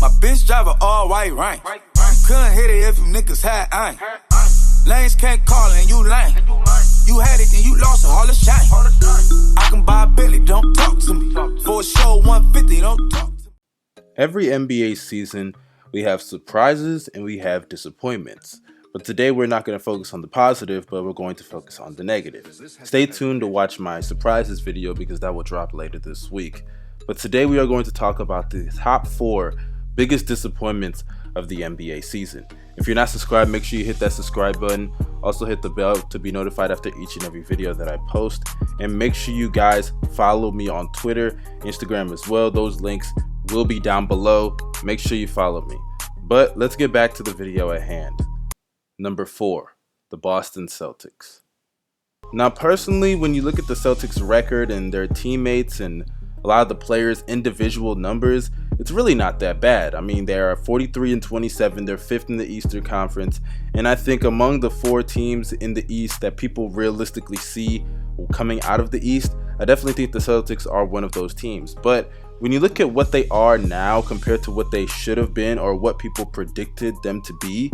My bitch drive a all white rank. Couldn't hit it if you niggas had aim. Lanes can't call and you lame. You had it and you lost it, all the shame. I can buy a Billy, don't talk to me. For a show 150, don't talk to me. Every NBA season, we have surprises and we have disappointments. But today we're not going to focus on the positive, but we're going to focus on the negative. Stay tuned to watch my surprises video because that will drop later this week. But today we are going to talk about the top 4 biggest disappointments of the NBA season. If you're not subscribed, make sure you hit that subscribe button. Also hit the bell to be notified after each and every video that I post. And make sure you guys follow me on Twitter, Instagram as well. Those links will be down below. Make sure you follow me. But let's get back to the video at hand. Number 4, the Boston Celtics. Now personally, when you look at the Celtics record and their teammates and a lot of the players' individual numbers, it's really not that bad. I mean, they are 43-27, they're 5th in the Eastern Conference, and I think among the 4 teams in the East that people realistically see coming out of the East, I definitely think the Celtics are one of those teams. But when you look at what they are now compared to what they should have been or what people predicted them to be,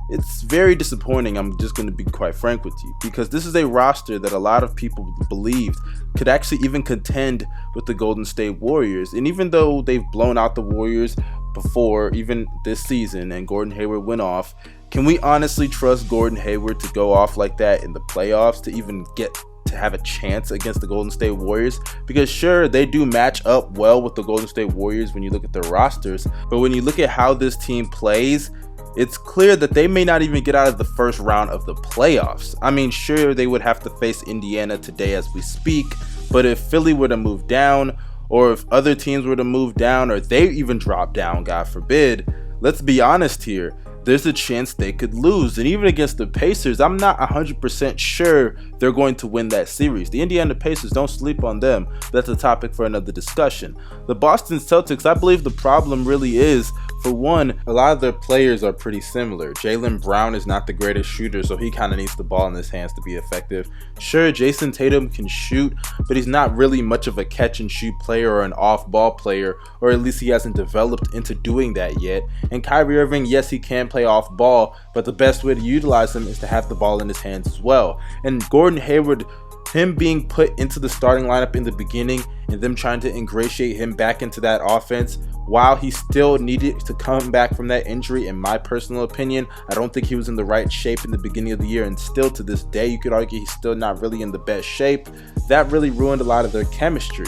it's very disappointing. I'm just going to be quite frank with you, because this is a roster that a lot of people believed could actually even contend with the Golden State Warriors. And even though they've blown out the Warriors before, even this season, and Gordon Hayward went off, can we honestly trust Gordon Hayward to go off like that in the playoffs to even get to have a chance against the Golden State Warriors? Because sure, they do match up well with the Golden State Warriors when you look at their rosters, but when you look at how this team plays, it's clear that they may not even get out of the first round of the playoffs. I mean, sure, they would have to face Indiana today as we speak, but if Philly were to move down, or if other teams were to move down, or they even drop down, God forbid, let's be honest here, there's a chance they could lose. And even against the Pacers, I'm not 100% sure they're going to win that series. The Indiana Pacers, don't sleep on them. That's a topic for another discussion. The Boston Celtics, I believe the problem really is, for one, a lot of their players are pretty similar. Jaylen Brown is not the greatest shooter, so he kind of needs the ball in his hands to be effective. Sure, Jason Tatum can shoot, but he's not really much of a catch and shoot player or an off-ball player, or at least he hasn't developed into doing that yet. And Kyrie Irving, yes, he can play off ball, but the best way to utilize him is to have the ball in his hands as well. And Gordon Hayward, him being put into the starting lineup in the beginning and them trying to ingratiate him back into that offense, while he still needed to come back from that injury, in my personal opinion, I don't think he was in the right shape in the beginning of the year, and still to this day you could argue he's still not really in the best shape. That really ruined a lot of their chemistry.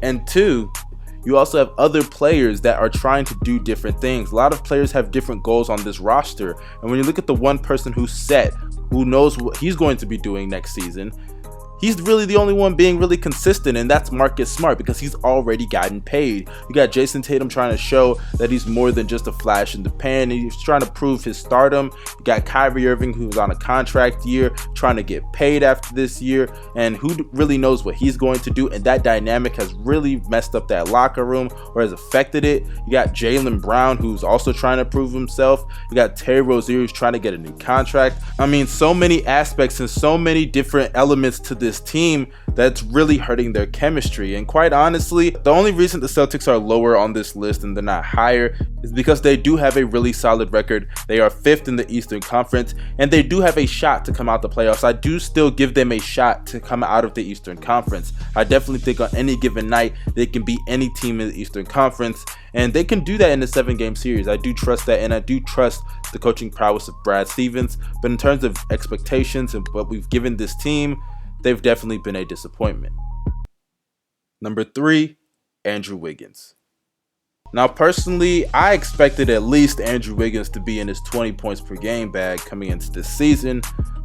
And 2, you also have other players that are trying to do different things. A lot of players have different goals on this roster, and when you look at the one person who's set, who knows what he's going to be doing next season, he's really the only one being really consistent, and that's Marcus Smart, because he's already gotten paid. You got Jason Tatum trying to show that he's more than just a flash in the pan. He's trying to prove his stardom. You got Kyrie Irving, who's on a contract year, trying to get paid after this year, and who really knows what he's going to do, and that dynamic has really messed up that locker room, or has affected it. You got Jaylen Brown, who's also trying to prove himself. You got Terry Rozier, who's trying to get a new contract. I mean, so many aspects and so many different elements to this team that's really hurting their chemistry. And quite honestly, the only reason the Celtics are lower on this list and they're not higher is because they do have a really solid record. They are 5th in the Eastern Conference, and they do have a shot to come out the playoffs. I do still give them a shot to come out of the Eastern Conference. I definitely think on any given night they can beat any team in the Eastern Conference, and they can do that in a 7-game series. I do trust that, and I do trust the coaching prowess of Brad Stevens. But in terms of expectations and what we've given this team, they've definitely been a disappointment. Number 3, Andrew Wiggins. Now personally, I expected at least Andrew Wiggins to be in his 20 points per game bag coming into this season,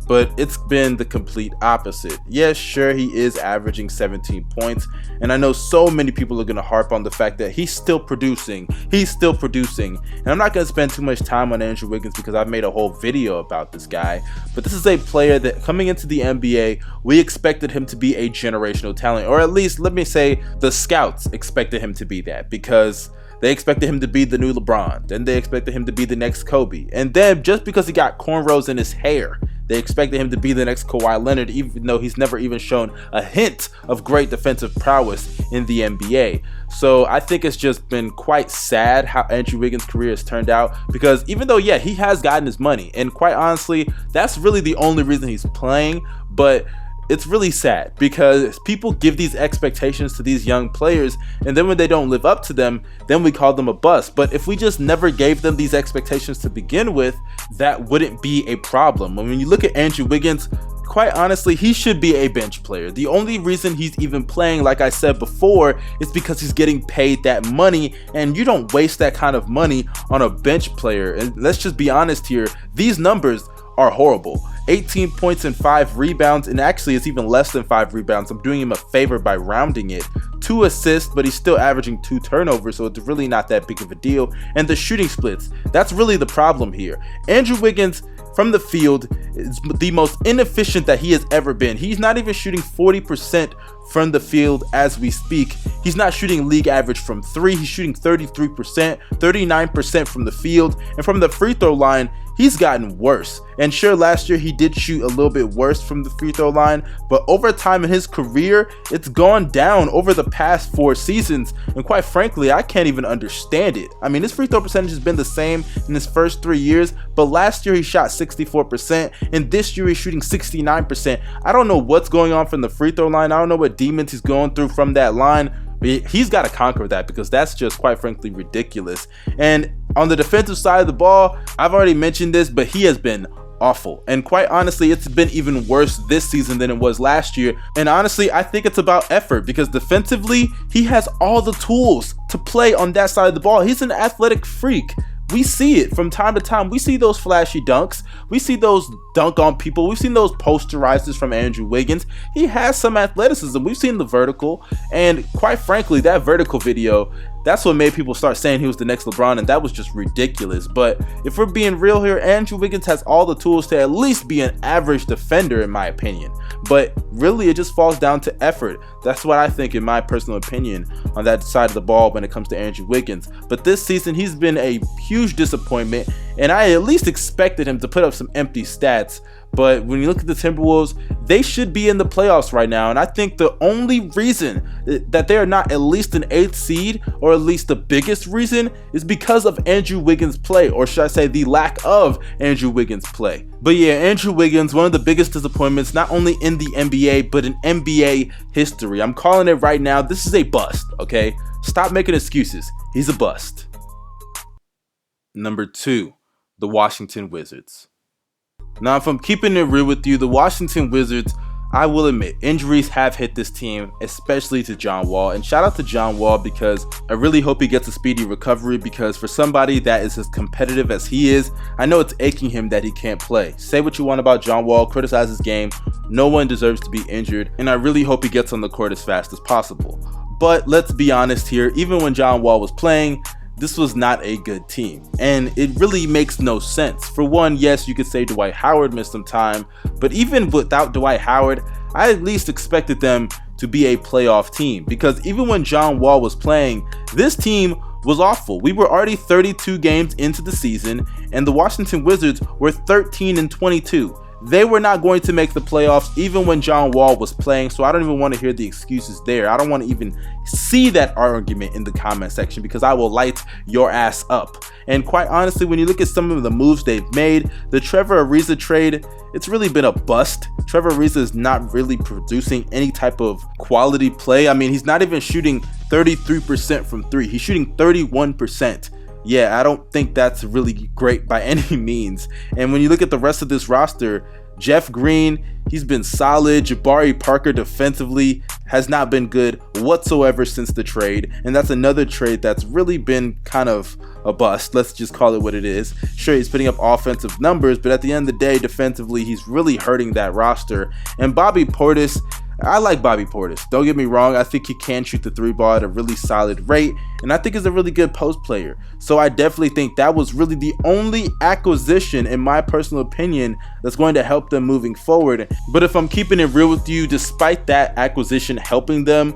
but it's been the complete opposite. Yes, sure, he is averaging 17 points, and I know so many people are going to harp on the fact that he's still producing, and I'm not going to spend too much time on Andrew Wiggins because I've made a whole video about this guy, but this is a player that coming into the NBA, we expected him to be a generational talent, or at least, let me say, the scouts expected him to be that, because they expected him to be the new LeBron, then they expected him to be the next Kobe, and then just because he got cornrows in his hair, They expected him to be the next Kawhi Leonard, even though he's never even shown a hint of great defensive prowess in the NBA. So I think it's just been quite sad how Andrew Wiggins' career has turned out, because even though, yeah, he has gotten his money, and quite honestly, that's really the only reason he's playing, but it's really sad because people give these expectations to these young players, and then when they don't live up to them, then we call them a bust. But if we just never gave them these expectations to begin with, that wouldn't be a problem. When you look at Andrew Wiggins, quite honestly, he should be a bench player. The only reason he's even playing, like I said before, is because he's getting paid that money, and you don't waste that kind of money on a bench player. And let's just be honest here, these numbers are horrible. 18 points and 5 rebounds, and actually it's even less than 5 rebounds. I'm doing him a favor by rounding it. 2 assists, but he's still averaging 2 turnovers, so it's really not that big of a deal. And the shooting splits, that's really the problem here. Andrew Wiggins from the field is the most inefficient that he has ever been. He's not even shooting 40% from the field as we speak. He's not shooting league average from 3. He's shooting 33%, 39% from the field, and from the free throw line, he's gotten worse. And sure, last year he did shoot a little bit worse from the free throw line, but over time in his career, it's gone down over the past 4 seasons, and quite frankly, I can't even understand it. I mean, his free throw percentage has been the same in his first 3 years, but last year he shot 64%, and this year he's shooting 69%. I don't know what's going on from the free throw line. I don't know what demons he's going through from that line, but he's got to conquer that, because that's just quite frankly ridiculous. And on the defensive side of the ball, I've already mentioned this, but he has been awful. And quite honestly, it's been even worse this season than it was last year. And honestly, I think it's about effort, because defensively, he has all the tools to play on that side of the ball. He's an athletic freak. We see it from time to time. We see those flashy dunks. We see those dunk on people. We've seen those posterizers from Andrew Wiggins. He has some athleticism. We've seen the vertical. And quite frankly, that vertical video, that's what made people start saying he was the next LeBron, and that was just ridiculous. But if we're being real here, Andrew Wiggins has all the tools to at least be an average defender, in my opinion. But really, it just falls down to effort. That's what I think, in my personal opinion, on that side of the ball when it comes to Andrew Wiggins. But this season, he's been a huge disappointment, and I at least expected him to put up some empty stats. But when you look at the Timberwolves, they should be in the playoffs right now. And I think the only reason that they are not at least an 8th seed, or at least the biggest reason, is because of Andrew Wiggins' play, or should I say the lack of Andrew Wiggins' play. But yeah, Andrew Wiggins, one of the biggest disappointments, not only in the NBA, but in NBA history. I'm calling it right now. This is a bust, okay? Stop making excuses. He's a bust. Number 2, the Washington Wizards. Now, if I'm keeping it real with you, the Washington Wizards, I will admit, injuries have hit this team, especially to John Wall. And shout out to John Wall, because I really hope he gets a speedy recovery, because for somebody that is as competitive as he is, I know it's aching him that he can't play. Say what you want about John Wall, criticize his game. No one deserves to be injured, and I really hope he gets on the court as fast as possible. But let's be honest here, even when John Wall was playing, this was not a good team, and it really makes no sense. For one, yes, you could say Dwight Howard missed some time, but even without Dwight Howard, I at least expected them to be a playoff team, because even when John Wall was playing, this team was awful. We were already 32 games into the season, and the Washington Wizards were 13-22. They were not going to make the playoffs even when John Wall was playing, so I don't even want to hear the excuses there. I don't want to even see that argument in the comment section, because I will light your ass up. And quite honestly, when you look at some of the moves they've made, the Trevor Ariza trade, it's really been a bust. Trevor Ariza is not really producing any type of quality play. I mean, he's not even shooting 33% from 3. He's shooting 31%. Yeah, I don't think that's really great by any means. And when you look at the rest of this roster, Jeff Green, he's been solid. Jabari Parker defensively has not been good whatsoever since the trade. And that's another trade that's really been kind of a bust. Let's just call it what it is. Sure, he's putting up offensive numbers, but at the end of the day, defensively, he's really hurting that roster. And Bobby Portis, I like Bobby Portis. Don't get me wrong. I think he can shoot the 3 ball at a really solid rate, and I think he's a really good post player. So I definitely think that was really the only acquisition, in my personal opinion, that's going to help them moving forward. But if I'm keeping it real with you, despite that acquisition helping them,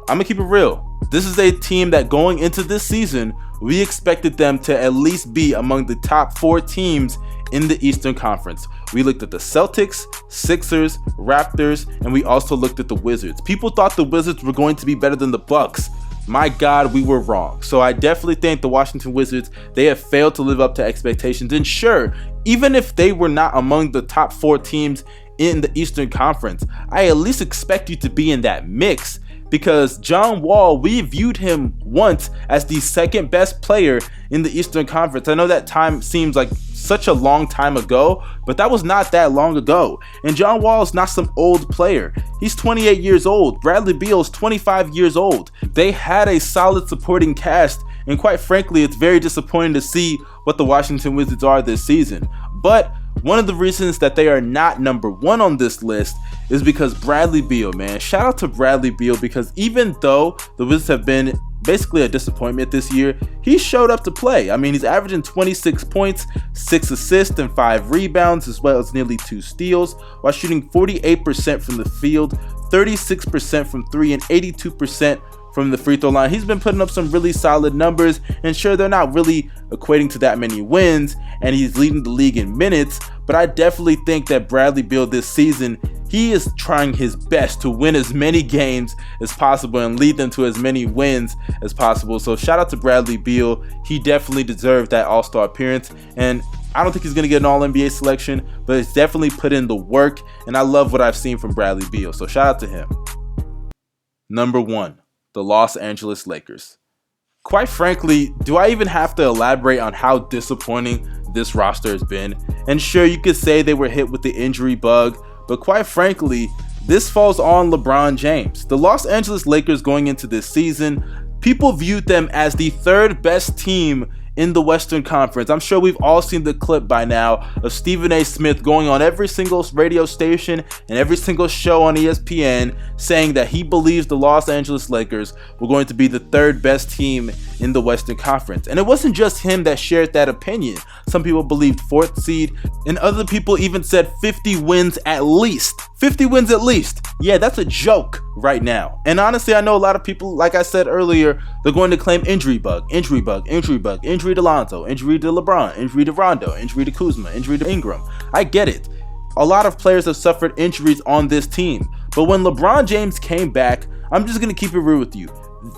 I'm gonna keep it real. This is a team that going into this season, we expected them to at least be among the top 4 teams in the Eastern Conference. We looked at the Celtics, Sixers, Raptors, and we also looked at the Wizards. People thought the Wizards were going to be better than the Bucks. My God, we were wrong. So I definitely think the Washington Wizards, they have failed to live up to expectations. And sure, even if they were not among the top 4 teams in the Eastern Conference, I at least expect you to be in that mix, because John Wall, we viewed him once as the second best player in the Eastern Conference. I know that time seems like such a long time ago, but that was not that long ago. And John Wall is not some old player. He's 28 years old. Bradley Beal is 25 years old. They had a solid supporting cast, and quite frankly, it's very disappointing to see what the Washington Wizards are this season. But one of the reasons that they are not number 1 on this list is because Bradley Beal, man. Shout out to Bradley Beal, because even though the Wizards have been basically a disappointment this year, he showed up to play. I mean, he's averaging 26 points, 6 assists, and 5 rebounds, as well as nearly 2 steals, while shooting 48% from the field, 36% from 3, and 82% from the free throw line. He's been putting up some really solid numbers, and sure, they're not really equating to that many wins, and he's leading the league in minutes, but I definitely think that Bradley Beal this season, he is trying his best to win as many games as possible and lead them to as many wins as possible. So shout out to Bradley Beal. He definitely deserved that All-Star appearance, and I don't think he's going to get an All-NBA selection, but he's definitely put in the work, and I love what I've seen from Bradley Beal, so shout out to him. Number 1, the Los Angeles Lakers. Quite frankly, do I even have to elaborate on how disappointing this roster has been? And sure, you could say they were hit with the injury bug, but quite frankly, this falls on LeBron James. The Los Angeles Lakers going into this season, people viewed them as the 3rd best team in the Western Conference. I'm sure we've all seen the clip by now of Stephen A. Smith going on every single radio station and every single show on ESPN saying that he believes the Los Angeles Lakers were going to be the 3rd best team in the Western Conference. And it wasn't just him that shared that opinion. Some people believed 4th seed, and other people even said 50 wins at least. 50 wins at least. Yeah, that's a joke right now. And honestly, I know a lot of people, like I said earlier, they're going to claim injury bug, injury to Lonzo, injury to LeBron, injury to Rondo, injury to Kuzma, injury to Ingram. I get it. A lot of players have suffered injuries on this team. But when LeBron James came back, I'm just going to keep it real with you.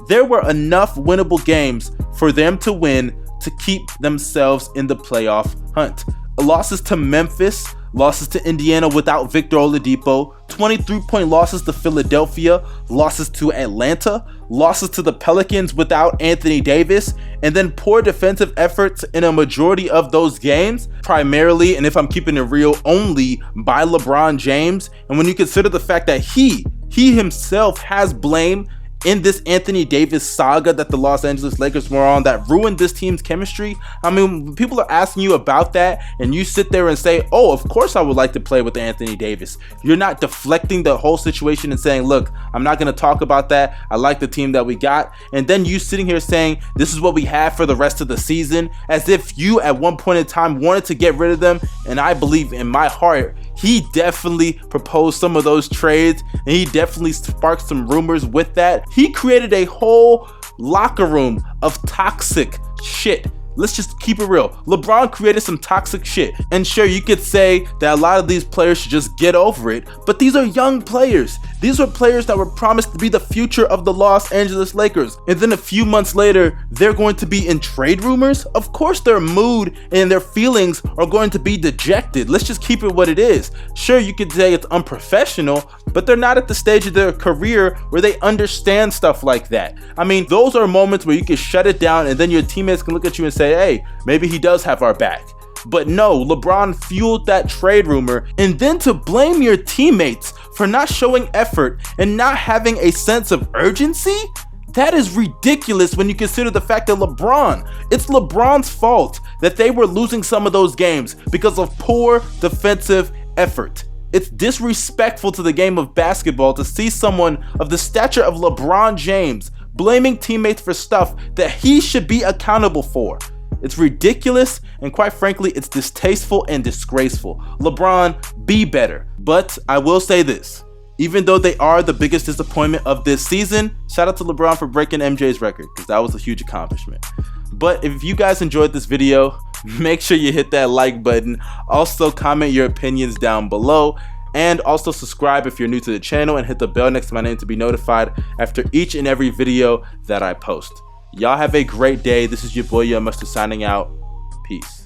There were enough winnable games for them to win to keep themselves in the playoff hunt. Losses to Memphis, losses to Indiana without Victor Oladipo, 23-point losses to Philadelphia, losses to Atlanta, losses to the Pelicans without Anthony Davis, and then poor defensive efforts in a majority of those games, primarily, and if I'm keeping it real, only by LeBron James. And when you consider the fact that he himself has blame in this Anthony Davis saga that the Los Angeles Lakers were on that ruined this team's chemistry. I mean, when people are asking you about that and you sit there and say, oh, of course I would like to play with Anthony Davis. You're not deflecting the whole situation and saying, look, I'm not going to talk about that. I like the team that we got. And then you sitting here saying, this is what we have for the rest of the season, as if you at one point in time wanted to get rid of them. And I believe in my heart, he definitely proposed some of those trades, and he definitely sparked some rumors with that. He created a whole locker room of toxic shit. Let's just keep it real. LeBron created some toxic shit. And sure, you could say that a lot of these players should just get over it, but these are young players. These were players that were promised to be the future of the Los Angeles Lakers. And then a few months later, they're going to be in trade rumors? Of course their mood and their feelings are going to be dejected. Let's just keep it what it is. Sure, you could say it's unprofessional, but they're not at the stage of their career where they understand stuff like that. I mean, those are moments where you can shut it down and then your teammates can look at you and say, hey, maybe he does have our back. But no, LeBron fueled that trade rumor, and then to blame your teammates for not showing effort and not having a sense of urgency? That is ridiculous when you consider the fact that it's LeBron's fault that they were losing some of those games because of poor defensive effort. It's disrespectful to the game of basketball to see someone of the stature of LeBron James blaming teammates for stuff that he should be accountable for. It's ridiculous, and quite frankly, it's distasteful and disgraceful. LeBron, be better. But I will say this, even though they are the biggest disappointment of this season, shout out to LeBron for breaking MJ's record, because that was a huge accomplishment. But if you guys enjoyed this video, make sure you hit that like button. Also comment your opinions down below, and also subscribe if you're new to the channel, and hit the bell next to my name to be notified after each and every video that I post. Y'all have a great day. This is your boy Young Mustard signing out. Peace.